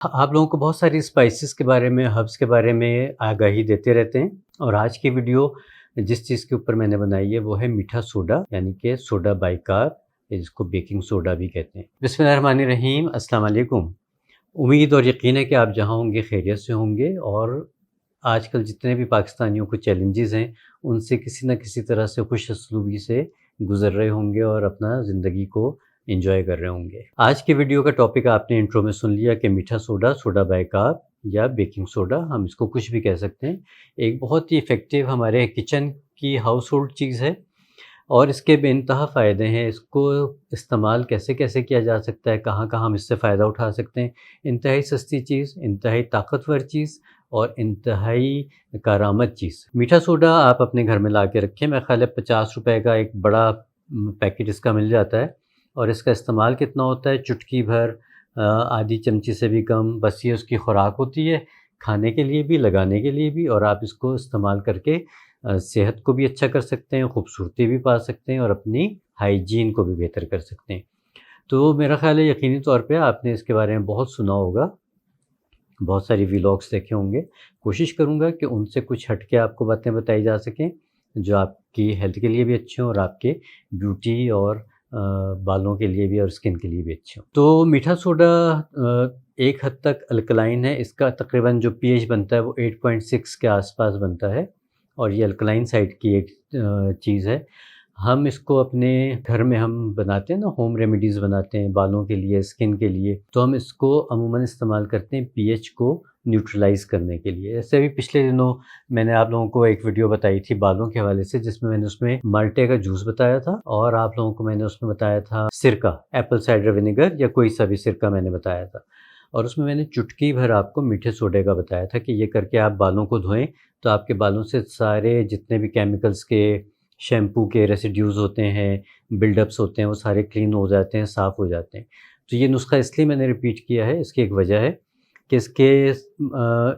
आप लोगों को बहुत सारी स्पाइसेस के बारे में, हर्ब्स के बारे में आगाही देते रहते हैं और आज की वीडियो जिस चीज़ के ऊपर मैंने बनाई है वो है मीठा सोडा यानी कि सोडा बाइकार्ब, जिसको बेकिंग सोडा भी कहते हैं। बिस्मिल्लाहिर्रहमानिर्रहीम, अस्सलाम वालेकुम। उम्मीद और यकीन है कि आप जहाँ होंगे खैरियत से होंगे और आजकल जितने भी पाकिस्तानियों को चैलेंजेस हैं, उनसे किसी न किसी तरह से खुश असलूबी से गुज़र रहे होंगे और अपना ज़िंदगी को एंजॉय कर रहे होंगे। आज की वीडियो का टॉपिक आपने इंट्रो में सुन लिया कि मीठा सोडा, सोडा बाइकार्ब या बेकिंग सोडा, हम इसको कुछ भी कह सकते हैं। एक बहुत ही इफ़ेक्टिव हमारे किचन की हाउस होल्ड चीज़ है और इसके बेइंतहा फ़ायदे हैं। इसको इस्तेमाल कैसे-कैसे किया जा सकता है, कहाँ-कहाँ हम इससे फ़ायदा उठा सकते हैं। इंतहाई सस्ती चीज़, इंतहाई ताकतवर चीज़ और इंतहाई कारामद चीज़। मीठा सोडा आप अपने घर में ला के रखें, मेरा ख़्याल है ₹50 का एक बड़ा पैकेट इसका मिल जाता है और इसका इस्तेमाल कितना होता है, चुटकी भर, आधी चमची से भी कम, बस ये उसकी खुराक होती है, खाने के लिए भी, लगाने के लिए भी और आप इसको इस्तेमाल करके सेहत को भी अच्छा कर सकते हैं, खूबसूरती भी पा सकते हैं और अपनी हाइजीन को भी बेहतर कर सकते हैं। तो मेरा ख़्याल है यकीनी तौर पे आपने इसके बारे में बहुत सुना होगा, बहुत सारी व्लॉग्स देखे होंगे। कोशिश करूँगा कि उनसे कुछ हट के आपको बातें बताई जा सकें, जो आपकी हेल्थ के लिए भी अच्छी हों और आपके ब्यूटी और बालों के लिए भी और स्किन के लिए भी अच्छी हों। तो मीठा सोडा एक हद तक अल्कलाइन है, इसका तकरीबन जो पीएच बनता है वो 8.6 के आस-पास बनता है और ये अल्कलाइन साइड की एक चीज़ है। हम इसको अपने घर में हम बनाते हैं ना, होम रेमेडीज़ बनाते हैं बालों के लिए, स्किन के लिए, तो हम इसको अमूमन इस्तेमाल करते हैं पीएच को न्यूट्रलाइज़ करने के लिए। ऐसे अभी पिछले दिनों मैंने आप लोगों को एक वीडियो बताई थी बालों के हवाले से, जिसमें मैंने उसमें माल्टे का जूस बताया था और आप लोगों को मैंने उसमें बताया था सिरका, एप्पल साइडर विनेगर या कोई सा भी सिरका मैंने बताया था और उसमें मैंने चुटकी भर आपको मीठे सोडे का बताया था कि ये करके आप बालों को धोएँ, तो आपके बालों से सारे जितने भी केमिकल्स के, शैम्पू के रेसिड्यूज़ होते हैं, बिल्डअप्स होते हैं, वो सारे क्लीन हो जाते हैं, साफ़ हो जाते हैं। तो ये नुस्ख़ा इसलिए मैंने रिपीट किया है, इसकी एक वजह है कि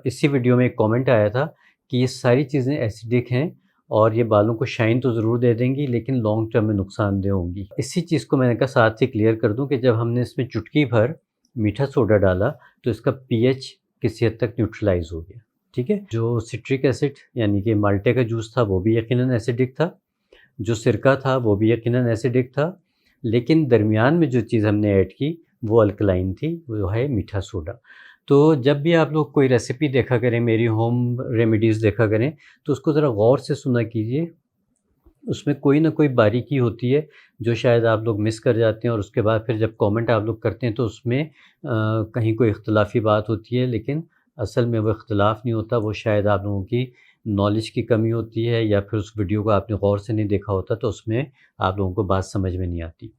इसी वीडियो में एक कमेंट आया था कि ये सारी चीज़ें एसिडिक हैं और ये बालों को शाइन तो ज़रूर दे देंगी लेकिन लॉन्ग टर्म में नुकसानदेह होंगी। इसी चीज़ को मैंने कहा साथ ही क्लियर कर दूँ कि जब हमने इसमें चुटकी भर मीठा सोडा डाला, तो इसका पीएच किसी हद तक न्यूट्रलाइज़ हो गया, ठीक है? जो सिट्रिक एसिड यानी कि माल्टे का जूस था, वो भी यकीनन एसिडिक था। जो सिरका था वो भी यकीनन एसिडिक था, लेकिन दरमियान में जो चीज़ हमने ऐड की वो अल्कलाइन थी, वो है मीठा सोडा। तो जब भी आप लोग कोई रेसिपी देखा करें, मेरी होम रेमेडीज़ देखा करें, तो उसको ज़रा गौर से सुना कीजिए। उसमें कोई ना कोई बारीकी होती है जो शायद आप लोग मिस कर जाते हैं और उसके बाद फिर जब कमेंट आप लोग करते हैं तो उसमें कहीं कोई इख्तिलाफ़ी बात होती है, लेकिन असल में वो इख्तिलाफ़ नहीं होता, वो शायद आप लोगों की नॉलेज की कमी होती है या फिर उस वीडियो को आपने गौर से नहीं देखा होता, तो उसमें आप लोगों को बात समझ में नहीं आती।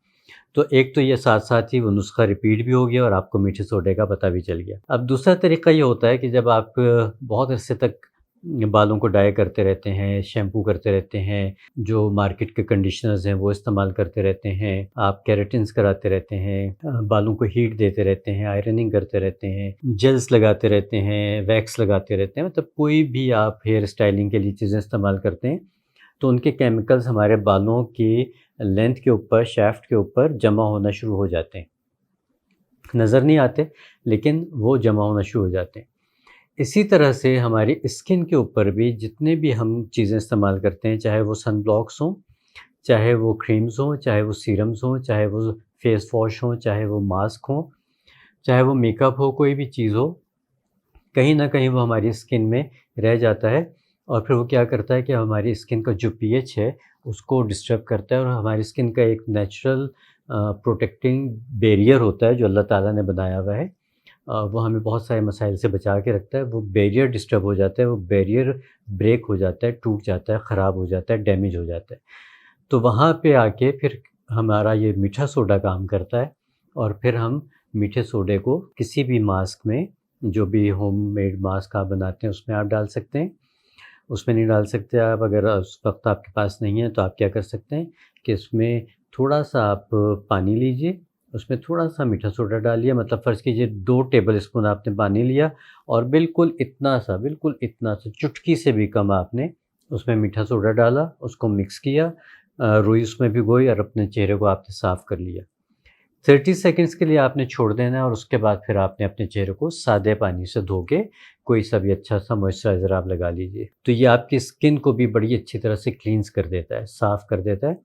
तो एक तो ये साथ-साथ ही वो नुस्ख़ा रिपीट भी हो गया और आपको मीठे सोडे का पता भी चल गया। अब दूसरा तरीक़ा ये होता है कि जब आप बहुत अरसे तक बालों को डाई करते रहते हैं, शैम्पू करते रहते हैं, जो मार्केट के कंडीशनर्स हैं वो इस्तेमाल करते रहते हैं, आप केराटिन्स कराते रहते हैं, बालों को हीट देते रहते हैं, आयरनिंग करते रहते हैं, जेल्स लगाते रहते हैं, वैक्स लगाते रहते हैं, मतलब कोई भी आप हेयर स्टाइलिंग के लिए चीज़ें इस्तेमाल करते हैं, तो उनके केमिकल्स हमारे बालों की लेंथ के ऊपर, शाफ्ट के ऊपर जमा होना शुरू हो जाते हैं। नज़र नहीं आते, लेकिन वो जमा होना शुरू हो जाते हैं। इसी तरह से हमारी स्किन के ऊपर भी जितने भी हम चीज़ें इस्तेमाल करते हैं, चाहे वो सन ब्लॉक्स हों, चाहे वो क्रीम्स हों, चाहे वो सीरम्स हों, चाहे वो फेस वॉश हों, चाहे वो मास्क हों, चाहे वो मेकअप हो, कोई भी चीज़ हो, कहीं न कहीं वो हमारी स्किन में रह जाता है और फिर वो क्या करता है कि हमारी स्किन का जो पीएच है, उसको डिस्टर्ब करता है और हमारी स्किन का एक नेचुरल प्रोटेक्टिंग बैरियर होता है, जो अल्लाह ताला ने बनाया हुआ है। वो हमें बहुत सारे मसाइल से बचा के रखता है। वो बैरियर डिस्टर्ब हो जाता है, वो बैरियर ब्रेक हो जाता है, टूट जाता है, ख़राब हो जाता है, डैमेज हो जाता है। तो वहाँ पे आके फिर हमारा ये मीठा सोडा काम करता है और फिर हम मीठे सोडे को किसी भी मास्क में, जो भी होममेड मास्क आप बनाते हैं उसमें आप डाल सकते हैं। उसमें नहीं डाल सकते आप, अगर उस वक़्त आपके पास नहीं है तो आप क्या कर सकते हैं कि उसमें थोड़ा-सा आप पानी लीजिए, उसमें थोड़ा-सा मीठा सोडा डालिए, मतलब फ़र्ज़ कीजिए 2 टेबल स्पून आपने पानी लिया और बिल्कुल इतना सा चुटकी से भी कम आपने उसमें मीठा सोडा डाला, उसको मिक्स किया, रुई उसमें भिगोई और अपने चेहरे को आपने साफ़ कर लिया। 30 सेकंड्स के लिए आपने छोड़ देना है और उसके बाद फिर आपने अपने चेहरे को सादे पानी से धो के कोई सा भी अच्छा सा मॉइस्चराइज़र आप लगा लीजिए। तो ये आपकी स्किन को भी बड़ी अच्छी तरह से क्लींस कर देता है, साफ़ कर देता है।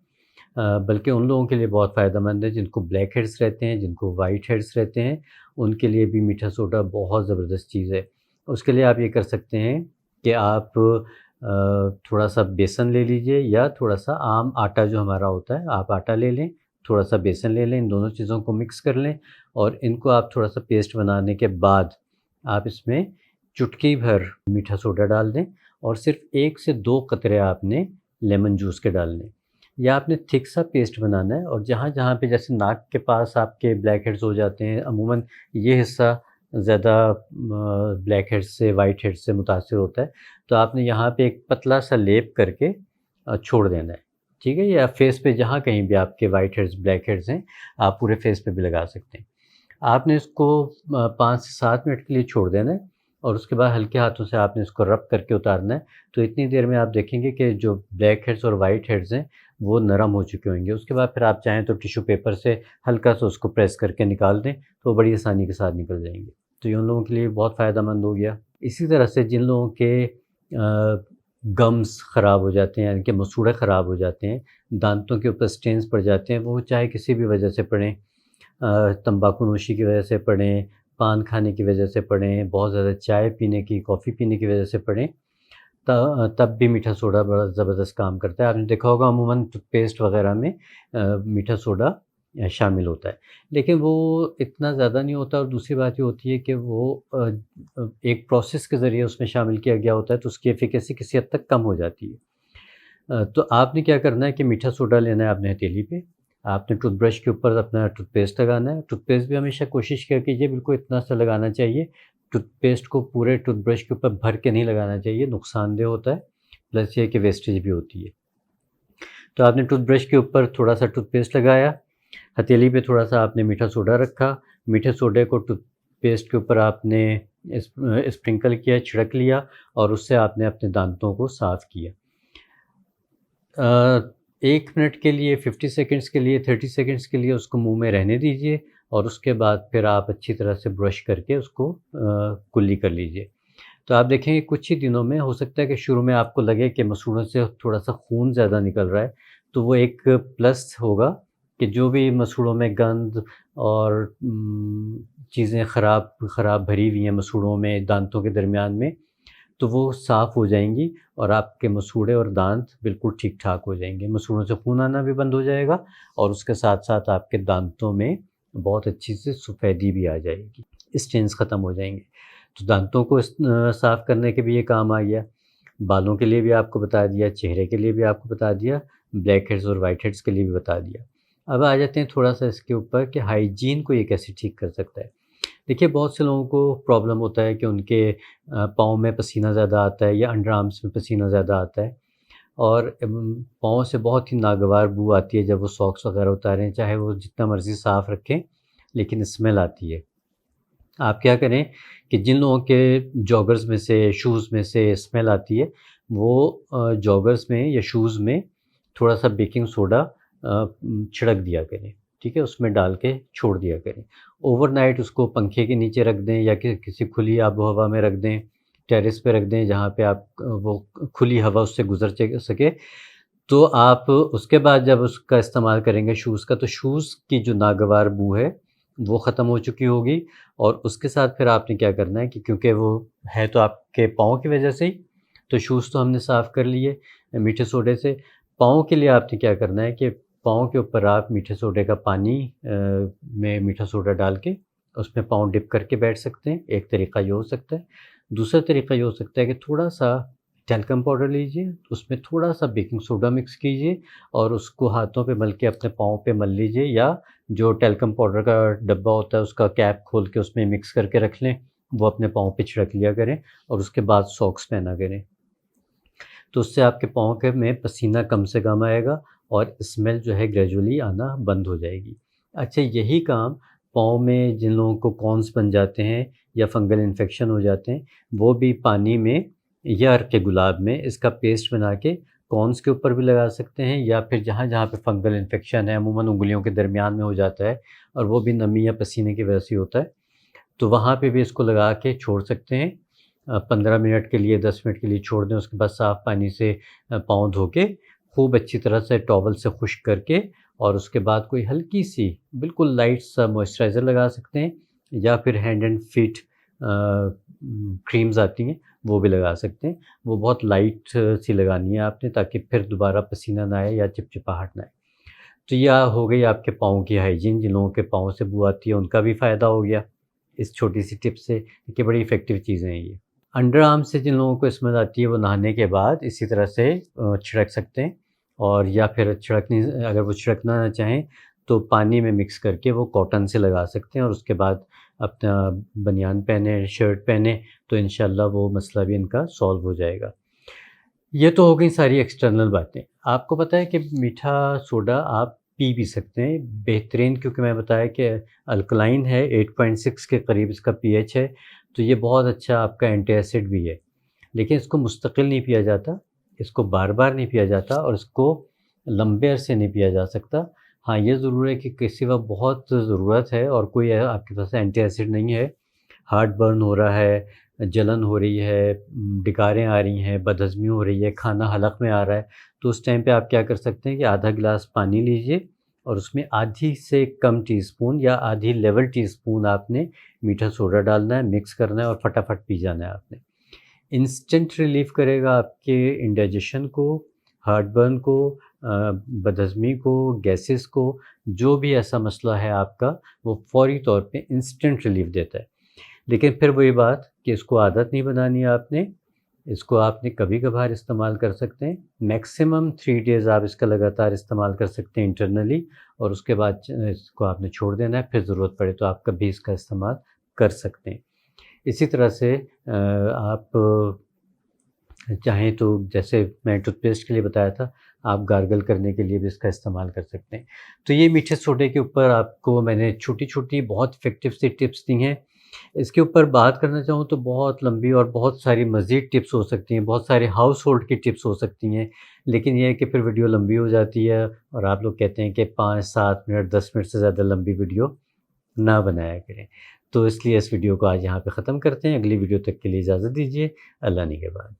बल्कि उन लोगों के लिए बहुत फ़ायदेमंद है जिनको ब्लैक हेड्स रहते हैं, जिनको वाइट हेड्स रहते हैं, उनके लिए भी मीठा सोडा बहुत ज़बरदस्त चीज़ है। उसके लिए आप ये कर सकते हैं कि आप थोड़ा-सा बेसन ले लीजिए या थोड़ा-सा आम आटा जो हमारा होता है, आप आटा ले लें, थोड़ा-सा बेसन ले लें, इन दोनों चीज़ों को मिक्स कर लें और इनको आप थोड़ा-सा पेस्ट बनाने के बाद आप इसमें चुटकी भर मीठा सोडा डाल दें और सिर्फ़ 1 से 2 कतरे आपने लेमन जूस के डालने हैं। या आपने थिक सा पेस्ट बनाना है और जहाँ-जहाँ पे जैसे नाक के पास आपके ब्लैक हेड्स हो जाते हैं, अमूमन ये हिस्सा ज़्यादा ब्लैक हेड्स से, वाइट हेड्स से मुतासिर होता है, तो आपने यहाँ पे एक पतला सा लेप करके छोड़ देना है, ठीक है? या फेस पे जहाँ कहीं भी आपके वाइट हेड्स, ब्लैक हेड्स हैं, आप पूरे फेस पे भी लगा सकते हैं। आपने इसको 5 से 7 मिनट के लिए छोड़ देना है और उसके बाद हल्के हाथों से आपने इसको रब करके उतारना है। तो इतनी देर में आप देखेंगे कि जो ब्लैक हेड्स और वाइट हेड्स हैं, वो नरम हो चुके होंगे। उसके बाद फिर आप चाहें तो टिश्यू पेपर से हल्का-सा उसको प्रेस करके निकाल दें, तो वो बड़ी आसानी के साथ निकल जाएँगे। तो ये उन लोगों के लिए बहुत फ़ायदेमंद हो गया। इसी तरह से जिन लोगों के गम्स ख़राब हो जाते हैं, यानी कि मसूड़े ख़राब हो जाते हैं, दाँतों के ऊपर स्टेन्स पड़ जाते हैं, वो चाहे किसी भी वजह से पड़ें, तंबाकू नोशी की वजह से पड़ें, पान खाने की वजह से पड़ें, बहुत ज़्यादा चाय पीने की, कॉफ़ी पीने की वजह से पड़ें, तब भी मीठा सोडा बड़ा ज़बरदस्त काम करता है। आपने देखा होगा अमूमन टूथपेस्ट वग़ैरह में मीठा सोडा शामिल होता है। लेकिन वो इतना ज़्यादा नहीं होता और दूसरी बात ये होती है कि वो एक प्रोसेस के ज़रिए उसमें शामिल किया गया होता है, तो उसकी एफ़िकेसी किसी हद तक कम हो जाती है। तो आपने क्या करना है कि मीठा सोडा लेना है आपने हथेली पे, आपने टूथब्रश के ऊपर अपना टूथपेस्ट लगाना है। टूथपेस्ट भी हमेशा कोशिश किया कीजिए बिल्कुल इतना सा लगाना चाहिए, टूथपेस्ट को पूरे टूथब्रश के ऊपर भर के नहीं लगाना चाहिए, नुकसानदेह होता है, प्लस ये है कि वेस्टेज भी होती है। तो आपने टूथब्रश के ऊपर थोड़ा-सा टूथपेस्ट लगाया, हथेली पे थोड़ा-सा आपने मीठा सोडा रखा, मीठे सोडे को टूथपेस्ट के ऊपर आपने स्प्रिंकल किया, छिड़क लिया और उससे आपने अपने दाँतों को साफ़ किया। 1 मिनट के लिए, 50 सेकंड्स के लिए, 30 सेकंड्स के लिए उसको मुँह में रहने दीजिए और उसके बाद फिर आप अच्छी तरह से ब्रश करके उसको कुल्ली कर लीजिए। तो आप देखेंगे कुछ ही दिनों में हो सकता है कि शुरू में आपको लगे कि मसूड़ों से थोड़ा-सा खून ज़्यादा निकल रहा है, तो वो एक प्लस होगा कि जो भी मसूड़ों में गंद और चीज़ें ख़राब ख़राब भरी हुई हैं मसूड़ों में, दाँतों के दरमियान में, तो वो साफ़ हो जाएँगी और आपके मसूड़े और दाँत बिल्कुल ठीक-ठाक हो जाएँगे। मसूड़ों से खून आना भी बंद हो जाएगा और उसके साथ-साथ आपके दाँतों में बहुत अच्छी सी सफ़ेदी भी आ जाएगी, स्टेन्स ख़त्म हो जाएँगे। तो दाँतों को साफ़ करने के भी ये काम आ गया। बालों के लिए भी आपको बता दिया, चेहरे के लिए भी आपको बता दिया, ब्लैक हेड्स और व्हाइट हेड्स के लिए भी बता दिया। अब आ जाते हैं थोड़ा-सा इसके ऊपर कि हाइजीन को ये कैसे ठीक कर सकता है। देखिए बहुत से लोगों को प्रॉब्लम होता है कि उनके पाँव में पसीना ज़्यादा आता है या अंडर आर्म्स में पसीना ज़्यादा आता है और पाँव से बहुत ही नागवार बू आती है जब वो सॉक्स वग़ैरह उतारें, चाहे वो जितना मर्ज़ी साफ़ रखें, लेकिन स्मेल आती है। आप क्या करें कि जिन लोगों के जॉगर्स में से, शूज़ में से स्मेल आती है, वो जॉगर्स में या शूज़ में थोड़ा-सा बेकिंग सोडा छिड़क दिया करें, ठीक है? उसमें डाल के छोड़ दिया करें। ओवरनाइट उसको पंखे के नीचे रख दें या किसी खुली आबो-हवा में रख दें, टेरेस पे रख दें जहाँ पे आप वो खुली हवा उससे गुज़र सके। तो आप उसके बाद जब उसका इस्तेमाल करेंगे शूज़ का, तो शूज़ की जो नागवार बू है, वो ख़त्म हो चुकी होगी और उसके साथ फिर आपने क्या करना है कि क्योंकि वो है तो आपके पाँव की वजह से ही, तो शूज़ तो हमने साफ़ कर लिए मीठे सोडे से। पाँव के लिए आपने क्या करना है कि पाँव के ऊपर आप मीठे सोडे का पानी में मीठा सोडा डाल के उसमें पाँव डिप करके बैठ सकते हैं, एक तरीका ये हो सकता है। दूसरा तरीका ये हो सकता है कि थोड़ा-सा टैल्कम पाउडर लीजिए, उसमें थोड़ा-सा बेकिंग सोडा मिक्स कीजिए और उसको हाथों पे मल के अपने पाँव पे मल लीजिए या जो टैल्कम पाउडर का डब्बा होता है उसका कैप खोल के उसमें मिक्स करके रख लें, वो अपने पाँव पे छिड़क लिया करें और उसके बाद सॉक्स पहना करें। तो उससे आपके पाँव के में पसीना कम से कम आएगा और स्मेल जो है ग्रेजुअली आना बंद हो जाएगी। अच्छा यही काम पाँव में जिन लोगों को कॉन्स बन जाते हैं या फंगल इन्फेक्शन हो जाते हैं, वो भी पानी में या अर्क गुलाब में इसका पेस्ट बना के कॉर्न्स के ऊपर भी लगा सकते हैं या फिर जहाँ-जहाँ पे फंगल इन्फेक्शन है, अमूमन उँगलियों के दरमियान में हो जाता है और वो भी नमी या पसीने की वजह से होता है, तो वहाँ पे भी इसको लगा के छोड़ सकते हैं। 15 मिनट के लिए, 10 मिनट के लिए छोड़ दें, उसके बाद साफ़ पानी से पाँव धो के खूब अच्छी तरह से टॉवल से खुश्क करके और उसके बाद कोई हल्की-सी बिल्कुल लाइट सा मॉइस्चराइज़र लगा सकते हैं या फिर हैंड एंड फीट क्रीम्स आती हैं, वो भी लगा सकते हैं। वो बहुत लाइट सी लगानी है आपने ताकि फिर दोबारा पसीना ना आए या चिपचिपाहट ना आए। तो यह हो गई आपके पाँव की हाइजीन, जिन लोगों के पाँव से बू आती है उनका भी फ़ायदा हो गया, इस छोटी-सी टिप से। देखिए बड़ी इफ़ेक्टिव चीज़ें हैं ये। अंडर आर्म से जिन लोगों को स्मेल आती है वो नहाने के बाद इसी तरह से छिड़क सकते हैं और या फिर छिड़कनी अगर वो छिड़कना ना चाहें तो पानी में मिक्स करके वो कॉटन से लगा सकते हैं और उसके बाद अपना बनियान पहने, शर्ट पहने तो इंशाल्लाह वो मसला भी इनका सॉल्व हो जाएगा। ये तो हो गई सारी एक्सटर्नल बातें। आपको पता है कि मीठा सोडा आप पी भी सकते हैं, बेहतरीन क्योंकि मैं बताया कि अल्कलाइन है, 8.6 के करीब इसका पीएच है, तो ये बहुत अच्छा आपका एंटी एसिड भी है। लेकिन इसको मुस्तकिल नहीं पिया जाता, इसको बार-बार नहीं पिया जाता और इसको लंबे अरसे नहीं पिया जा सकता। हाँ, ये ज़रूर है कि किसी वक़्त बहुत ज़रूरत है और कोई आपके पास एंटी एसिड नहीं है, हार्ट बर्न हो रहा है, जलन हो रही है, डकारें आ रही हैं, बदहज़मी हो रही है, खाना हलक में आ रहा है, तो उस टाइम पे आप क्या कर सकते हैं कि आधा गिलास पानी लीजिए और उसमें आधी से कम टीस्पून या आधी लेवल टीस्पून आपने मीठा सोडा डालना है, मिक्स करना है और फटाफट पी जाना है आपने। इंस्टेंट रिलीफ़ करेगा आपके इंडाइजेशन को, हार्टबर्न को, बदहज़मी को, गैसेस को, जो भी ऐसा मसला है आपका, वो फ़ौरी तौर पे इंस्टेंट रिलीफ़ देता है। लेकिन फिर वही बात कि इसको आदत नहीं बनानी है आपने, इसको आपने कभी-कभार इस्तेमाल कर सकते हैं। मैक्सिमम 3 डेज़ आप इसका लगातार इस्तेमाल कर सकते हैं इंटरनली और उसके बाद इसको आपने छोड़ देना है, फिर ज़रूरत पड़े तो आप कभी इसका इस्तेमाल कर सकते हैं। इसी तरह से आप चाहें तो जैसे मैं टूथपेस्ट के लिए बताया था, आप गार्गल करने के लिए भी इसका इस्तेमाल कर सकते हैं। तो ये मीठे सोडे के ऊपर आपको मैंने छोटी-छोटी बहुत इफ़ेक्टिव सी टिप्स दी हैं। इसके ऊपर बात करना चाहूँ तो बहुत लंबी और बहुत सारी मज़ीद टिप्स हो सकती हैं, बहुत सारे हाउस होल्ड की टिप्स हो सकती हैं। लेकिन ये है कि फिर वीडियो लंबी हो जाती है और आप लोग कहते हैं कि 5, 7 मिनट, 10 मिनट से ज़्यादा लंबी वीडियो ना बनाया करें। तो इसलिए इस वीडियो को आज यहाँ पे ख़त्म करते हैं। अगली वीडियो तक के लिए इजाज़त दीजिए। अल्लाह निगहबान।